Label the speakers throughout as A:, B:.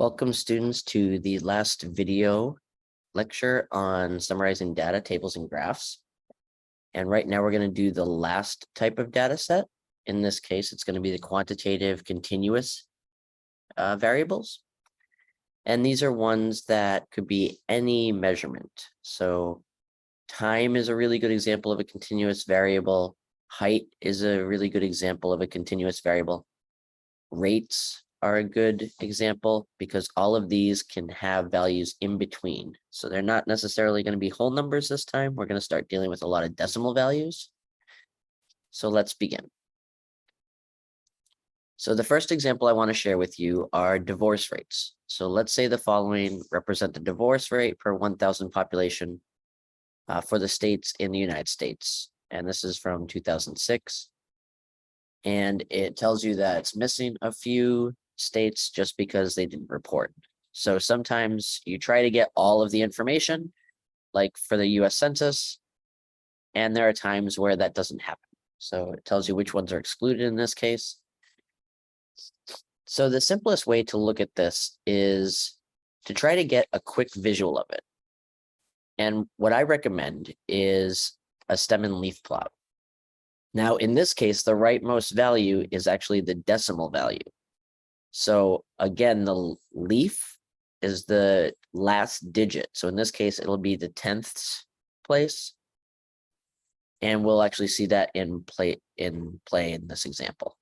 A: Welcome students to the last video lecture on summarizing data, tables, and graphs. And right now we're going to do the last type of data set. In this case, it's going to be the quantitative continuous variables. And these are ones that could be any measurement. So time is a really good example of a continuous variable. Height is a really good example of a continuous variable. Rates are a good example because all of these can have values in between. So they're not necessarily going to be whole numbers this time. We're going to start dealing with a lot of decimal values. So let's begin. So the first example I want to share with you are divorce rates. So let's say the following represent the divorce rate per 1,000 population for the states in the United States. And this is from 2006. And it tells you that it's missing a few states just because they didn't report. So sometimes you try to get all of the information, like for the US Census, and there are times where that doesn't happen. So it tells you which ones are excluded in this case. So the simplest way to look at this is to try to get a quick visual of it. And what I recommend is a stem and leaf plot. Now, in this case, the rightmost value is actually the decimal value. So again, the leaf is the last digit. So in this case, it'll be the 10th place. And we'll actually see that in play in this example.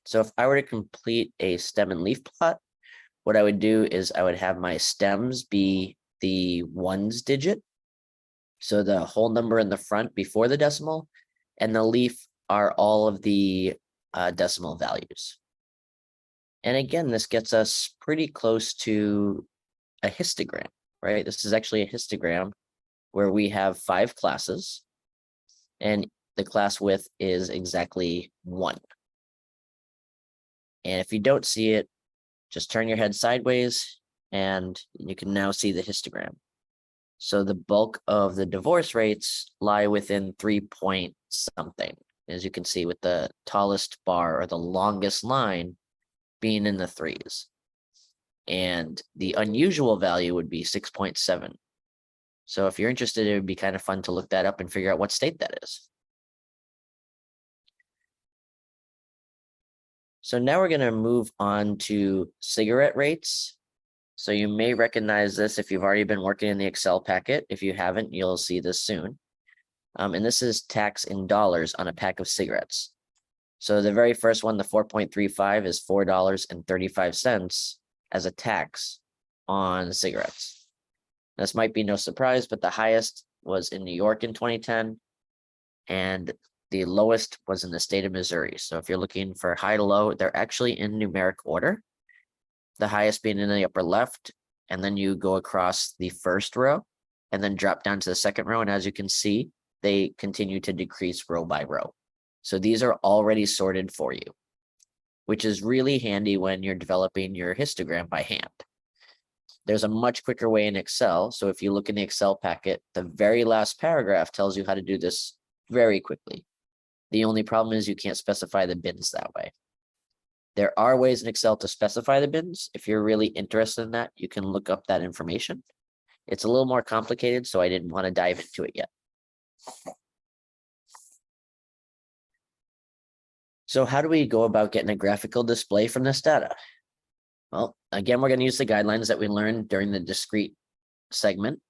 A: So if I were to complete a stem and leaf plot, what I would do is I would have my stems be the ones digit. So the whole number in the front before the decimal, and the leaf are all of the decimal values. And again, this gets us pretty close to a histogram, right? This is actually a histogram where we have 5 classes and the class width is exactly 1. And if you don't see it, just turn your head sideways and you can now see the histogram. So the bulk of the divorce rates lie within 3 point something, as you can see with the tallest bar or the longest line being in the 3s. And the unusual value would be 6.7. So if you're interested, it would be kind of fun to look that up and figure out what state that is. So now we're going to move on to cigarette rates. So you may recognize this if you've already been working in the Excel packet. If you haven't, you'll see this soon. And this is tax in dollars on a pack of cigarettes. So the very first one, the 4.35, is $4.35 as a tax on cigarettes. This might be no surprise, but the highest was in New York in 2010, and the lowest was in the state of Missouri. So if you're looking for high to low, they're actually in numeric order. The highest being in the upper left, and then you go across the first row and then drop down to the second row. And as you can see, they continue to decrease row by row. So these are already sorted for you, which is really handy when you're developing your histogram by hand. There's a much quicker way in Excel. So if you look in the Excel packet, the very last paragraph tells you how to do this very quickly. The only problem is you can't specify the bins that way. There are ways in Excel to specify the bins. If you're really interested in that, you can look up that information. It's a little more complicated, so I didn't want to dive into it yet. So how do we go about getting a graphical display from this data? Well, again, we're going to use the guidelines that we learned during the discrete segment.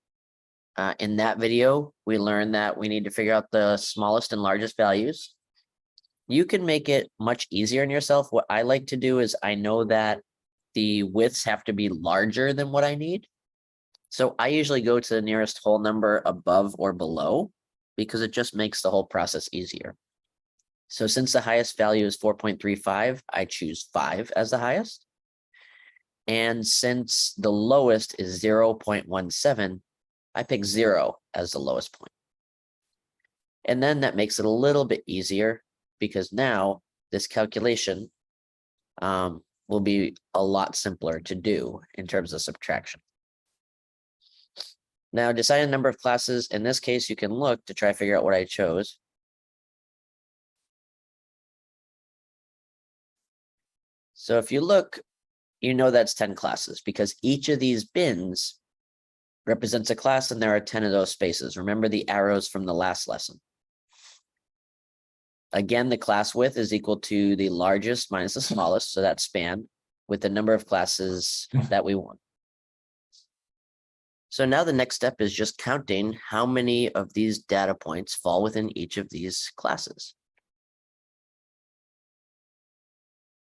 A: In that video, we learned that we need to figure out the smallest and largest values. You can make it much easier on yourself. What I like to do is I know that the widths have to be larger than what I need. So I usually go to the nearest whole number above or below because it just makes the whole process easier. So since the highest value is 4.35, I choose 5 as the highest. And since the lowest is 0.17, I pick 0 as the lowest point. And then that makes it a little bit easier because now this calculation will be a lot simpler to do in terms of subtraction. Now, decide a number of classes. In this case, you can look to try to figure out what I chose. So if you look, you know that's 10 classes because each of these bins represents a class and there are 10 of those spaces. Remember the arrows from the last lesson. Again, the class width is equal to the largest minus the smallest, so that span with the number of classes that we want. So now the next step is just counting how many of these data points fall within each of these classes.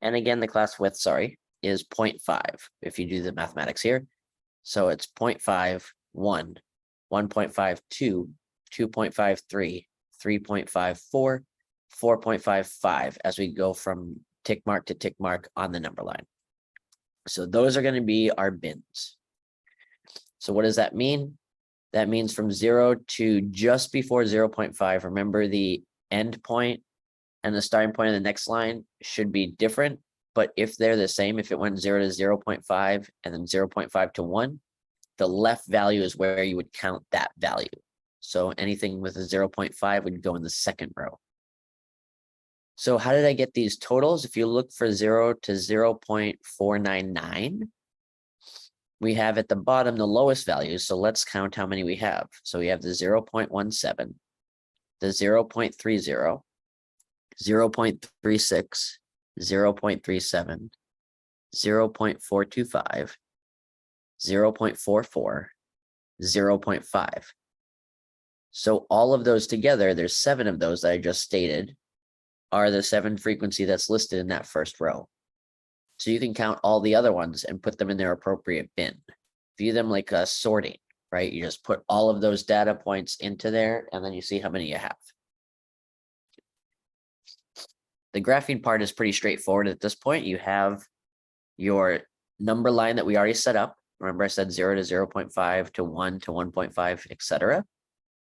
A: And again, the class width, sorry, is 0.5 if you do the mathematics here. So it's 0.5, 1, 1.52, 2.53, 3.54, 4.55 as we go from tick mark to tick mark on the number line. So those are going to be our bins. So what does that mean? That means from 0 to just before 0.5. Remember the end point and the starting point of the next line should be different. But if they're the same, if it went 0 to 0.5 and then 0.5 to 1, the left value is where you would count that value. So anything with a 0.5 would go in the second row. So how did I get these totals? If you look for 0 to 0.499, we have at the bottom the lowest values. So let's count how many we have. So we have the 0.17, the 0.30, 0.36, 0.37, 0.425, 0.44, 0.5. So all of those together, there's 7 of those that I just stated, are the 7 frequency that's listed in that first row. So you can count all the other ones and put them in their appropriate bin. View them like a sorting, right? You just put all of those data points into there and then you see how many you have. The graphing part is pretty straightforward at this point. You have your number line that we already set up. Remember I said 0 to 0.5 to 1 to 1.5, etc.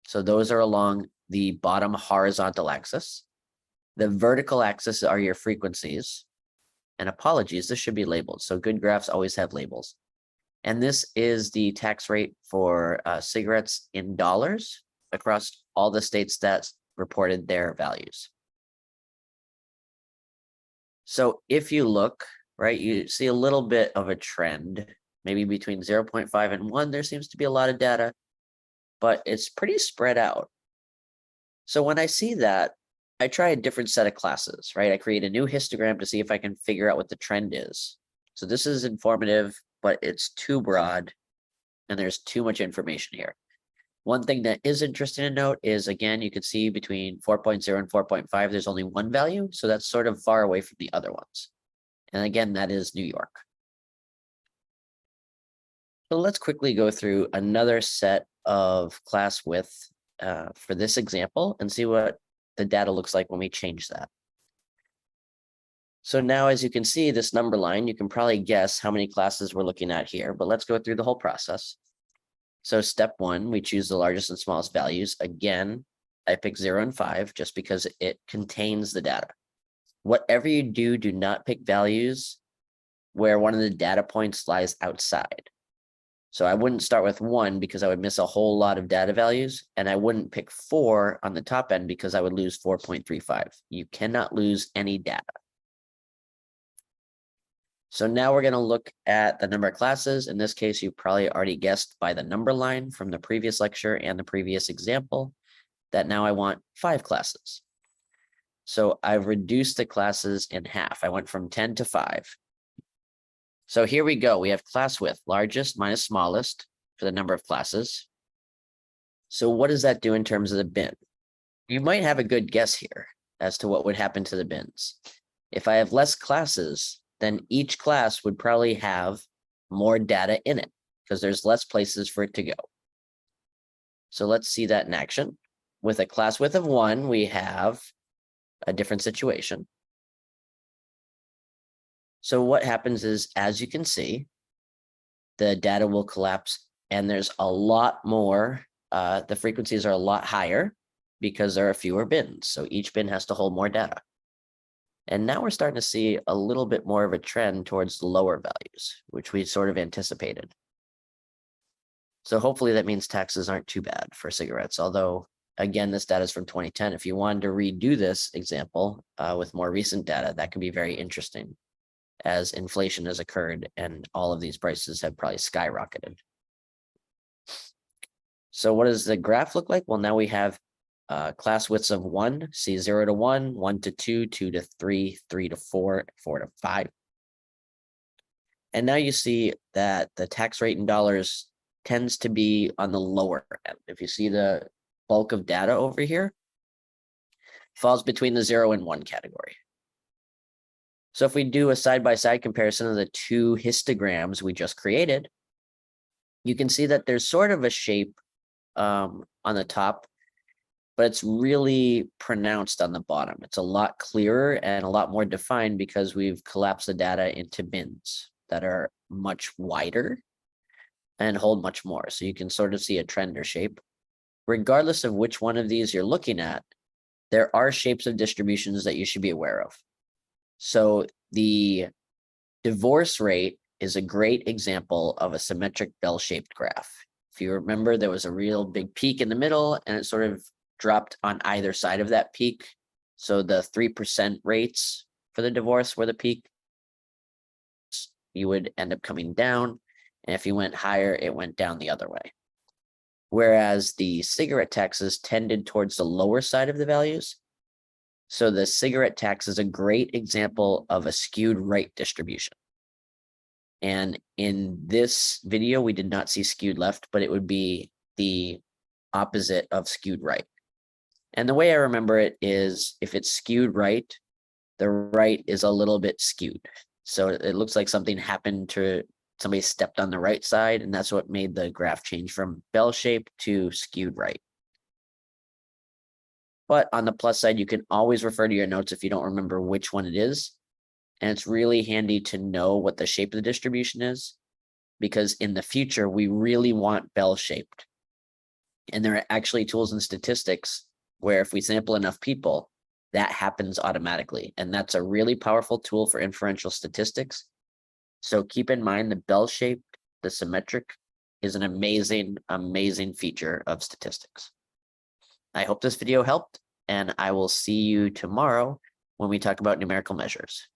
A: So those are along the bottom horizontal axis. The vertical axis are your frequencies. And apologies, this should be labeled. So good graphs always have labels. And this is the tax rate for cigarettes in dollars across all the states that reported their values. So if you look, right, you see a little bit of a trend, maybe between 0.5 and 1, there seems to be a lot of data, but it's pretty spread out. So when I see that, I try a different set of classes, right? I create a new histogram to see if I can figure out what the trend is. So this is informative, but it's too broad and there's too much information here. One thing that is interesting to note is, again, you can see between 4.0 and 4.5, there's only one value. So that's sort of far away from the other ones. And again, that is New York. So let's quickly go through another set of class width for this example and see what the data looks like when we change that. So now, as you can see, this number line, you can probably guess how many classes we're looking at here, but let's go through the whole process. So step 1, we choose the largest and smallest values. Again, I pick 0 and 5 just because it contains the data. Whatever you do, do not pick values where one of the data points lies outside. So I wouldn't start with 1 because I would miss a whole lot of data values, and I wouldn't pick 4 on the top end because I would lose 4.35. You cannot lose any data. So now we're going to look at the number of classes. In this case, you probably already guessed by the number line from the previous lecture and the previous example that now I want 5 classes. So I've reduced the classes in half. I went from 10 to 5. So here we go. We have class width, largest minus smallest for the number of classes. So what does that do in terms of the bin? You might have a good guess here as to what would happen to the bins. If I have less classes, then each class would probably have more data in it because there's less places for it to go. So let's see that in action. With a class width of 1, we have a different situation. So what happens is, as you can see, the data will collapse and there's a lot more, the frequencies are a lot higher because there are fewer bins. So each bin has to hold more data. And now we're starting to see a little bit more of a trend towards the lower values, which we sort of anticipated. So hopefully that means taxes aren't too bad for cigarettes. Although, again, this data is from 2010. If you wanted to redo this example with more recent data, that could be very interesting. as inflation has occurred and all of these prices have probably skyrocketed. So what does the graph look like? Well, now we have class widths of 1, C 0 to 1, 1 to 2, 2 to 3, 3 to 4, 4 to 5. And now you see that the tax rate in dollars tends to be on the lower end. If you see the bulk of data over here, falls between the 0 and 1 category. So if we do a side-by-side comparison of the two histograms we just created, you can see that there's sort of a shape on the top, but it's really pronounced on the bottom. It's a lot clearer and a lot more defined because we've collapsed the data into bins that are much wider and hold much more. So you can sort of see a trend or shape. Regardless of which one of these you're looking at, there are shapes of distributions that you should be aware of. So the divorce rate is a great example of a symmetric bell-shaped graph. If you remember, there was a real big peak in the middle and it sort of dropped on either side of that peak. So the 3% rates for the divorce were the peak. You would end up coming down. And if you went higher, it went down the other way. Whereas the cigarette taxes tended towards the lower side of the values. So the cigarette tax is a great example of a skewed right distribution. And in this video, we did not see skewed left, but it would be the opposite of skewed right. And the way I remember it is if it's skewed right, the right is a little bit skewed. So it looks like something happened to somebody stepped on the right side, and that's what made the graph change from bell shape to skewed right. But on the plus side, you can always refer to your notes if you don't remember which one it is. And it's really handy to know what the shape of the distribution is, because in the future, we really want bell-shaped. And there are actually tools in statistics where if we sample enough people, that happens automatically. And that's a really powerful tool for inferential statistics. So keep in mind the bell-shaped, the symmetric is an amazing, amazing feature of statistics. I hope this video helped, and I will see you tomorrow when we talk about numerical measures.